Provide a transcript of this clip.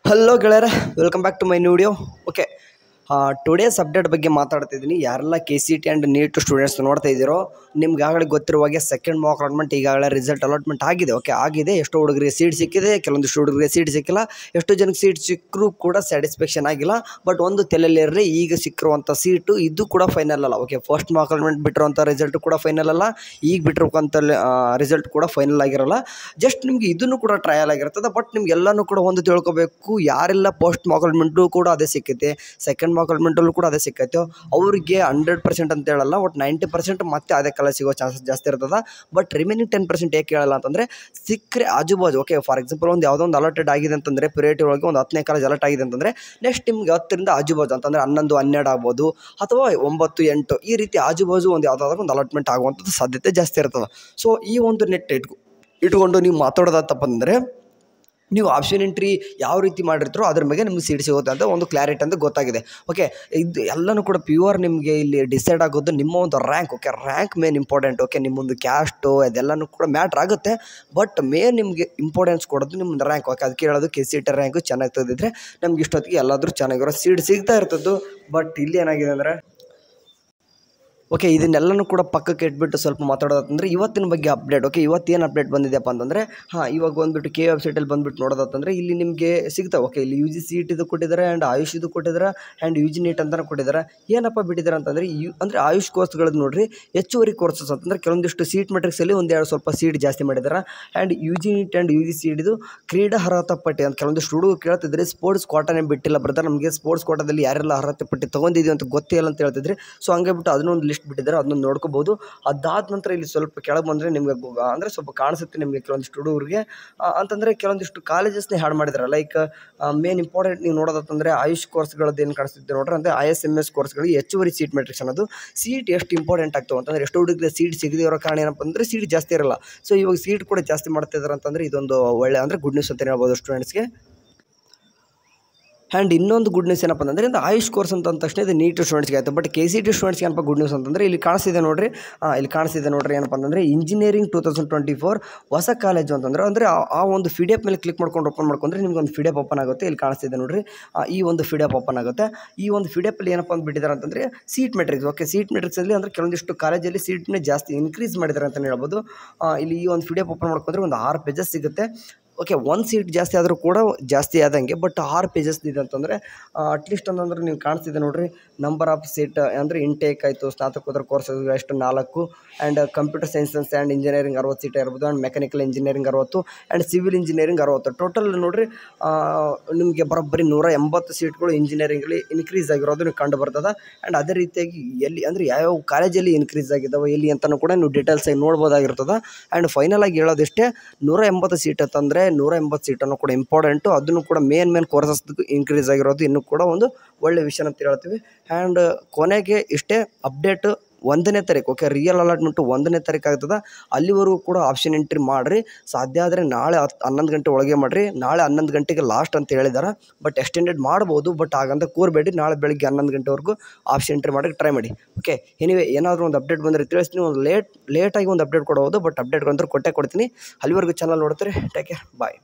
Hello ಗೆಳೆಯರೆ, welcome back to my new video. Okay, today's update ಬಗ್ಗೆ ಮಾತಾಡ್ತಿದ್ದೀನಿ. ಯಾರೆಲ್ಲ KCET ಆ್ಯಂಡ್ ನೀಟ್ ಸ್ಟೂಡೆಂಟ್ಸ್ ನೋಡ್ತಾ ಇದ್ದೀರೋ, ನಿಮ್ಗೆ ಆಗಲೇ ಗೊತ್ತಿರುವ ಹಾಗೆ ಸೆಕೆಂಡ್ ಮಾಕ್ ಅಲಾಟ್ಮೆಂಟ್ ಈಗಾಗಲೇ ರಿಸಲ್ಟ್ ಅಲಾಟ್ಮೆಂಟ್ ಆಗಿದೆ. ಓಕೆ, ಆಗಿದೆ. ಎಷ್ಟೋ ಹುಡುಗರಿಗೆ ಸೀಟ್ ಸಿಕ್ಕಿದೆ, ಕೆಲವೊಂದಿಷ್ಟು ಹುಡುಗರಿಗೆ ಸೀಟ್ ಸಿಕ್ಕಿಲ್ಲ. ಎಷ್ಟೋ ಜನಕ್ಕೆ ಸೀಟ್ ಸಿಕ್ಕರೂ ಕೂಡ ಸ್ಯಾಟಿಸ್ಫ್ಯಾಕ್ಷನ್ ಆಗಿಲ್ಲ. ಬಟ್ ಒಂದು ತಲೆಯಲ್ಲಿರಲಿ, ಈಗ ಸಿಕ್ಕಿರುವಂಥ ಸೀಟು ಇದು ಕೂಡ ಫೈನಲ್ ಅಲ್ಲ. ಓಕೆ, ಫಸ್ಟ್ ಮಾಕ್ ಅಲಾಟ್ಮೆಂಟ್ ಬಿಟ್ಟಿರುವಂಥ ರಿಸಲ್ಟ್ ಕೂಡ ಫೈನಲ್ ಅಲ್ಲ, ಈಗ ಬಿಟ್ಟಿರುವಂಥ ರಿಸಲ್ಟ್ ಕೂಡ ಫೈನಲ್ ಆಗಿರಲ್ಲ. ಜಸ್ಟ್ ನಿಮ್ಗೆ ಇದನ್ನು ಕೂಡ ಟ್ರಯಲ್ ಆಗಿರ್ತದೆ. ಬಟ್ ನಿಮ್ಗೆಲ್ಲನೂ ಕೂಡ ಒಂದು ತಿಳ್ಕೊಬೇಕು, ಯಾರೆಲ್ಲ ಫಸ್ಟ್ ಮಾಕ್ ಅಲಾಟ್ಮೆಂಟು ಕೂಡ ಅದೇ ಸಿಕ್ಕೈತೆ, ಸೆಕೆಂಡ್ ಮಾಕ್ ಅಲಾಟ್ಮೆಂಟಲ್ಲೂ ಕೂಡ ಅದೇ ಸಿಕ್ಕೈತೆ, ಅವರಿಗೆ 100% ಅಂತ ಹೇಳಲ್ಲ, ಒಟ್ಟು 90% ಮತ್ತೆ ಅದೇ ಕಾಲ ಸಿಗೋ ಚಾನ್ಸಸ್ ಜಾಸ್ತಿ ಇರ್ತದೆ. ಬಟ್ ರಿಮೈನಿಂಗ್ 10% ಏಕೆ ಹೇಳಲ್ಲ ಅಂತಂದರೆ, ಸಿಕ್ಕರೆ ಆಜುಬಾಜು. ಓಕೆ, ಫಾರ್ ಎಕ್ಸಾಂಪಲ್ ಒಂದು ಯಾವುದೋ ಒಂದು ಅಲಾಟೆಡ್ ಆಗಿದೆ ಅಂತಂದರೆ, ಪ್ರಿಯಾರಿಟಿ ಒಳಗೆ ಒಂದು 10ನೇ ಕಾಲೇಜ್ ಅಲಾಟ್ ಆಗಿದೆ ಅಂತಂದರೆ, ನೆಕ್ಸ್ಟ್ ನಿಮ್ಗೆ 10ರಿಂದ ಆಜುಬಾಜು ಅಂತಂದರೆ 11, 12 ಆಗ್ಬೋದು, ಅಥವಾ 9, 8 ಈ ರೀತಿ ಆಜುಬಾಜು ಒಂದು ಯಾವುದಾದ್ರೂ ಒಂದು ಅಲಾಟ್ಮೆಂಟ್ ಆಗುವಂಥದ್ದು ಸಾಧ್ಯತೆ ಜಾಸ್ತಿ ಇರ್ತದೆ. ಸೊ ಈ ಒಂದು ನೆಟ್ ಇಟ್ಕೊಂಡು ನೀವು ಮಾತಾಡೋದತ್ತಪ್ಪಂದರೆ, ನೀವು ಆಪ್ಷನ್ ಎಂಟ್ರಿ ಯಾವ ರೀತಿ ಮಾಡಿರ್ತೀರೋ ಅದ್ರ ಬಗ್ಗೆ ನಿಮ್ಗೆ ಸೀಟ್ ಸಿಗುತ್ತೆ ಅಂತ ಒಂದು ಕ್ಲಾರಿಟಿ ಅಂತ ಗೊತ್ತಾಗಿದೆ. ಓಕೆ, ಇದು ಎಲ್ಲನೂ ಕೂಡ ಪ್ಯೂರ್ ನಿಮಗೆ ಇಲ್ಲಿ ಡಿಸೈಡ್ ಆಗೋದು ನಿಮ್ಮ ಒಂದು rank. Okay, rank main important. Okay, ನಿಮ್ಮೊಂದು ಕ್ಯಾಸ್ಟು ಅದೆಲ್ಲನೂ ಕೂಡ ಮ್ಯಾಟ್ರ್ ಆಗುತ್ತೆ. ಬಟ್ ಮೇನ್ ನಿಮಗೆ ಇಂಪಾರ್ಟೆನ್ಸ್ ಕೊಡೋದು ನಿಮ್ಮದು ರ್ಯಾಂಕ್. ಓಕೆ, ಅದಕ್ಕೆ ಹೇಳೋದು KCET ರ್ಯಾಂಕು ಚೆನ್ನಾಗಿ ತೆಗೆದಿದ್ರೆ ನಮ್ಗೆ ಇಷ್ಟೊತ್ತಿಗೆ ಎಲ್ಲಾದರೂ ಚೆನ್ನಾಗಿರೋ ಸೀಟ್ ಸಿಗ್ತಾ ಇರ್ತದ್ದು. ಬಟ್ ಇಲ್ಲಿ ಏನಾಗಿದೆ ಅಂದರೆ, ಓಕೆ, ಇದನ್ನೆಲ್ಲನೂ ಕೂಡ ಪಕ್ಕಕ್ಕೆ ಇಟ್ಬಿಟ್ಟು ಸ್ವಲ್ಪ ಮಾತಾಡೋದಂತಂದರೆ ಇವತ್ತಿನ ಬಗ್ಗೆ ಅಪ್ಡೇಟ್. ಓಕೆ, ಇವತ್ತೇನು ಅಪ್ಡೇಟ್ ಬಂದಿದೆಯಪ್ಪ ಅಂತಂದರೆ, ಇವಾಗ ಬಂದುಬಿಟ್ಟು KE ವೆಬ್ಸೈಟಲ್ಲಿ ಬಂದುಬಿಟ್ಟು ನೋಡೋದಂತಂದರೆ ಇಲ್ಲಿ ನಿಮಗೆ ಸಿಗ್ತಾವೆ. ಓಕೆ, ಇಲ್ಲಿ UGC ಇದು ಕೊಟ್ಟಿದ್ದಾರೆ, ಆ್ಯಂಡ್ ಆಯುಷ್ ಇದು ಕೊಟ್ಟಿದ್ದಾರೆ, ಆ್ಯಂಡ್ UG ನೀಟ್ ಅಂತಲೂ ಕೊಟ್ಟಿದ್ದಾರೆ. ಏನಪ್ಪ ಬಿಟ್ಟಿದ್ದಾರೆ ಅಂತಂದರೆ, ಅಂದರೆ ಆಯುಷ್ ಕೋರ್ಸ್ಗಳದ್ದು ನೋಡಿರಿ, ಹೆಚ್ಚುವರಿ ಕೋರ್ಸಸ್ ಅಂತಂದರೆ ಕೆಲವೊಂದಿಷ್ಟು ಸೀಟ್ ಮೆಟ್ರಿಕ್ಸಲ್ಲಿ ಒಂದೆರಡು ಸ್ವಲ್ಪ ಸೀಟ್ ಜಾಸ್ತಿ ಮಾಡಿದ್ದಾರೆ. And UG NEET and UGC ಇದು ಕ್ರೀಡಾ ಅರ್ಹತಾ ಪಟ್ಟಿ ಅಂತ ಕೆಲವೊಂದಿಷ್ಟು ಹುಡುಗರು ಕೇಳ್ತಿದ್ರೆ, ಸ್ಪೋರ್ಟ್ಸ್ ಕೋಟಾನೇ ಬಿಟ್ಟಿಲ್ಲ ಬ್ರದರ್, ನಮಗೆ ಸ್ಪೋರ್ಟ್ಸ್ ಕೋಟಾದಲ್ಲಿ ಯಾರೆಲ್ಲ ಅರ್ಹತೆ ಪಟ್ಟಿ ತೊಗೊಂಡಿದ್ದೀವಿ ಅಂತ ಗೊತ್ತಿಲ್ಲ ಅಂತ ಹೇಳ್ತಿದ್ರಿ. ಸೊ ಹಂಗೆ ಬಿಟ್ಟು ಅದನ್ನೊಂದು ಲಿಸ್ಟ್ ಬಿಟ್ಟಿದ್ದಾರೆ, ಅದನ್ನು ನೋಡ್ಕೋಬೋದು. ಅದಾದ ನಂತರ ಇಲ್ಲಿ ಸ್ವಲ್ಪ ಕೆಳಗೆ ಬಂದರೆ ನಿಮಗೆ ಅಂದರೆ ಸ್ವಲ್ಪ ಕಾಣಿಸುತ್ತೆ ನಿಮಗೆ ಕೆಲವೊಂದಿಷ್ಟು ಹುಡುಗರಿಗೆ ಅಂತಂದರೆ ಕೆಲವೊಂದಿಷ್ಟು ಕಾಲೇಜಸ್ನೇ ಹ್ಯಾಡ್ ಮಾಡಿದ್ದಾರೆ. ಲೈಕ್ ಮೇನ್ ಇಂಪಾರ್ಟೆಂಟ್ ನೀವು ನೋಡೋದಂತಂದರೆ ಆಯುಷ್ ಕೋರ್ಸ್ಗಳದ್ದು ಏನು ಕಾಣಿಸುತ್ತೆ ನೋಡ್ರಿ, ಅಂದರೆ ISMS ಕೋರ್ಸ್ಗಳಿಗೆ ಹೆಚ್ಚುವರಿ ಸೀಟ್ ಮೆಟ್ರಿಕ್ಸ್ ಅನ್ನೋದು ಸೀಟ್ ಎಷ್ಟು ಇಂಪಾರ್ಟೆಂಟ್ ಆಗ್ತವೆ ಅಂತಂದರೆ, ಎಷ್ಟು ಹುಡುಗರಿಗೆ ಸೀಟ್ ಸಿಗದೇ ಇರೋ ಕಾರಣ ಏನಪ್ಪ ಅಂದರೆ ಸೀಟ್ ಜಾಸ್ತಿ ಇರಲ್ಲ. ಸೊ ಇವಾಗ ಸೀಟ್ ಕೂಡ ಜಾಸ್ತಿ ಮಾಡ್ತಿದ್ದಾರೆ ಅಂತಂದರೆ ಇದೊಂದು ಒಳ್ಳೆ ಅಂದರೆ ಗುಡ್ ನ್ಯೂಸ್ ಅಂತ ಹೇಳ್ಬೋದು ಸ್ಟೂಡೆಂಟ್ಸ್ಗೆ. ಆ್ಯಂಡ್ ಇನ್ನೊಂದು ಗುಡ್ ನ್ಯೂಸ್ ಏನಪ್ಪ ಅಂತಂದರೆ, ಇದು ಆಯುಷ್ ಕೋರ್ಸ್ ಅಂತ ಅಂದ ತಕ್ಷಣ ಇದು ನೀಟ್ ಸ್ಟೂಡೆಂಟ್ಸ್ಗೆ ಆಯಿತು. ಬಟ್ KCET ಸ್ಟೂಡೆಂಟ್ಸ್ಗೆ ಏನಪ್ಪ ಗುಡ್ ನ್ಯೂಸ್ ಅಂತಂದರೆ, ಇಲ್ಲಿ ಕಾಣಿಸ್ತಿದೆ ನೋಡಿರಿ, ಏನಪ್ಪ ಅಂತಂದರೆ ಇಂಜಿನಿಯರಿಂಗ್ 2024 ಹೊಸ ಕಾಲೇಜು ಅಂತಂದರೆ, ಅಂದರೆ ಆ ಒಂದು PDF ಮೇಲೆ ಕ್ಲಿಕ್ ಮಾಡ್ಕೊಂಡು ಓಪನ್ ಮಾಡ್ಕೊಂಡ್ರೆ ನಿಮ್ಗೆ ಒಂದು PDF ಓಪನ್ ಆಗುತ್ತೆ. ಇಲ್ಲಿ ಕಾಣಿಸ್ತಿದೆ ನೋಡಿರಿ, ಈ ಒಂದು PDF ಓಪನ್ ಆಗುತ್ತೆ. ಈ ಒಂದು PDFಲ್ಲಿ ಏನಪ್ಪ ಅಂತ ಬಿಟ್ಟಿದ್ದಾರೆ ಅಂತಂದರೆ ಸೀಟ್ ಮೆಟ್ರಿಕ್ಸ್. ಓಕೆ, ಸೀಟ್ ಮೆಟ್ರಿಕ್ಸಲ್ಲಿ ಅಂದರೆ ಕೆಲವೊಂದಿಷ್ಟು ಕಾಲೇಜಲ್ಲಿ ಸೀಟ್ನೇ ಜಾಸ್ತಿ ಇನ್ಕ್ರೀಸ್ ಮಾಡಿದ್ದಾರೆ ಅಂತಲೇ ಹೇಳ್ಬೋದು. ಇಲ್ಲಿ ಈ ಒಂದು PDF ಓಪನ್ ಮಾಡ್ಕೊಂಡ್ರೆ ಒಂದು 6 ಪೇಜಸ್ ಸಿಗುತ್ತೆ. ಓಕೆ, ಒಂದು ಸೀಟ್ ಜಾಸ್ತಿ ಆದರೂ ಕೂಡ ಜಾಸ್ತಿ ಆದಂಗೆ, ಬಟ್ 6 ಪೇಜಸ್ ಇದೆ ಅಂತಂದರೆ ಅಟ್ಲೀಸ್ಟ್ ಅಂತಂದ್ರೆ ನೀವು ಕಾಣಿಸ್ತಿದೆ ನೋಡಿರಿ, ನಂಬರ್ ಆಫ್ ಸೀಟ್ ಅಂದರೆ ಇಂಟೇಕ್ ಆಯಿತು, ಸ್ನಾತಕೋತ್ತರ ಕೋರ್ಸ್ ಎಷ್ಟು 4, and computer science and engineering 60 seat ಇರ್ಬೋದು, and mechanical engineering 60, and civil engineering 60. Total ನೋಡಿರಿ ನಿಮಗೆ ಬರೋಬ್ಬರಿ 180 ಸೀಟ್ಗಳು ಇಂಜಿನಿಯರಿಂಗಲ್ಲಿ ಇನ್ಕ್ರೀಸ್ ಆಗಿರೋದು ನೀವು ಕಂಡು ಬರ್ತದೆ. ಆ್ಯಂಡ್ ಅದೇ ರೀತಿಯಾಗಿ ಎಲ್ಲಿ ಅಂದರೆ ಯಾವ್ಯಾವ ಕಾಲೇಜಲ್ಲಿ ಇನ್ಕ್ರೀಸ್ ಆಗಿದ್ದಾವೆ ಎಲ್ಲಿ ಅಂತಲೂ ಕೂಡ ನೀವು ಡೀಟೇಲ್ಸಾಗಿ ನೋಡ್ಬೋದಾಗಿರ್ತದೆ. ಆ್ಯಂಡ್ ಫೈನಲ್ ಆಗಿ ಹೇಳೋದಿಷ್ಟೇ, 180 ಸೀಟ್ ಅಂತಂದರೆ 180 ಸೀಟನ್ನು ಕೂಡ ಇಂಪಾರ್ಟೆಂಟು, ಅದನ್ನು ಕೂಡ ಮೇನ್ ಕೋರ್ಸಸ್ ಇನ್ಕ್ರೀಸ್ ಆಗಿರೋದು ಇನ್ನೂ ಕೂಡ ಒಂದು ಒಳ್ಳೆ ವಿಷಯ ಅಂತ ಹೇಳ್ತೀವಿ. ಆ್ಯಂಡ್ ಕೊನೆಗೆ ಇಷ್ಟೇ ಅಪ್ಡೇಟ್, 1ನೇ ತಾರೀಕು. ಓಕೆ, ರಿಯಲ್ ಅಲಾಟ್ಮೆಂಟು 1ನೇ ತಾರೀಕು ಆಗ್ತದೆ. ಅಲ್ಲಿವರೆಗೂ ಕೂಡ ಆಪ್ಷನ್ ಎಂಟ್ರಿ ಮಾಡಿರಿ. ಸಾಧ್ಯ ಆದರೆ ನಾಳೆ 11 ಗಂಟೆ ಒಳಗೆ ಮಾಡಿರಿ. ನಾಳೆ 11 ಗಂಟೆಗೆ ಲಾಸ್ಟ್ ಅಂತ ಹೇಳಿದ್ದಾರೆ, ಬಟ್ ಎಕ್ಸ್ಟೆಂಡೆಡ್ ಮಾಡ್ಬೋದು. ಬಟ್ ಹಾಗಂತ ಕೂರಬೇಡಿ, ನಾಳೆ ಬೆಳಿಗ್ಗೆ 11 ಗಂಟೆವರೆಗೂ ಆಪ್ಷನ್ ಎಂಟ್ರಿ ಮಾಡೋಕ್ಕೆ ಟ್ರೈ ಮಾಡಿ. ಓಕೆ, ಎನಿವೆ ಏನಾದರೂ ಒಂದು ಅಪ್ಡೇಟ್ ಬಂದರೆ ತಿಳಿಸ್ತೀನಿ. ಒಂದು ಲೇಟಾಗಿ ಒಂದು ಅಪ್ಡೇಟ್ ಕೊಡ್ಬೋದು, ಬಟ್ ಅಪ್ಡೇಟ್ ಅಂತೂ ಕೊಟ್ಟೇ ಕೊಡ್ತೀನಿ. ಅಲ್ಲಿವರೆಗೂ ಚಾನಲ್ ನೋಡ್ತೀರಿ. ಟೇಕ್ ಕೇರ್, ಬಾಯ್.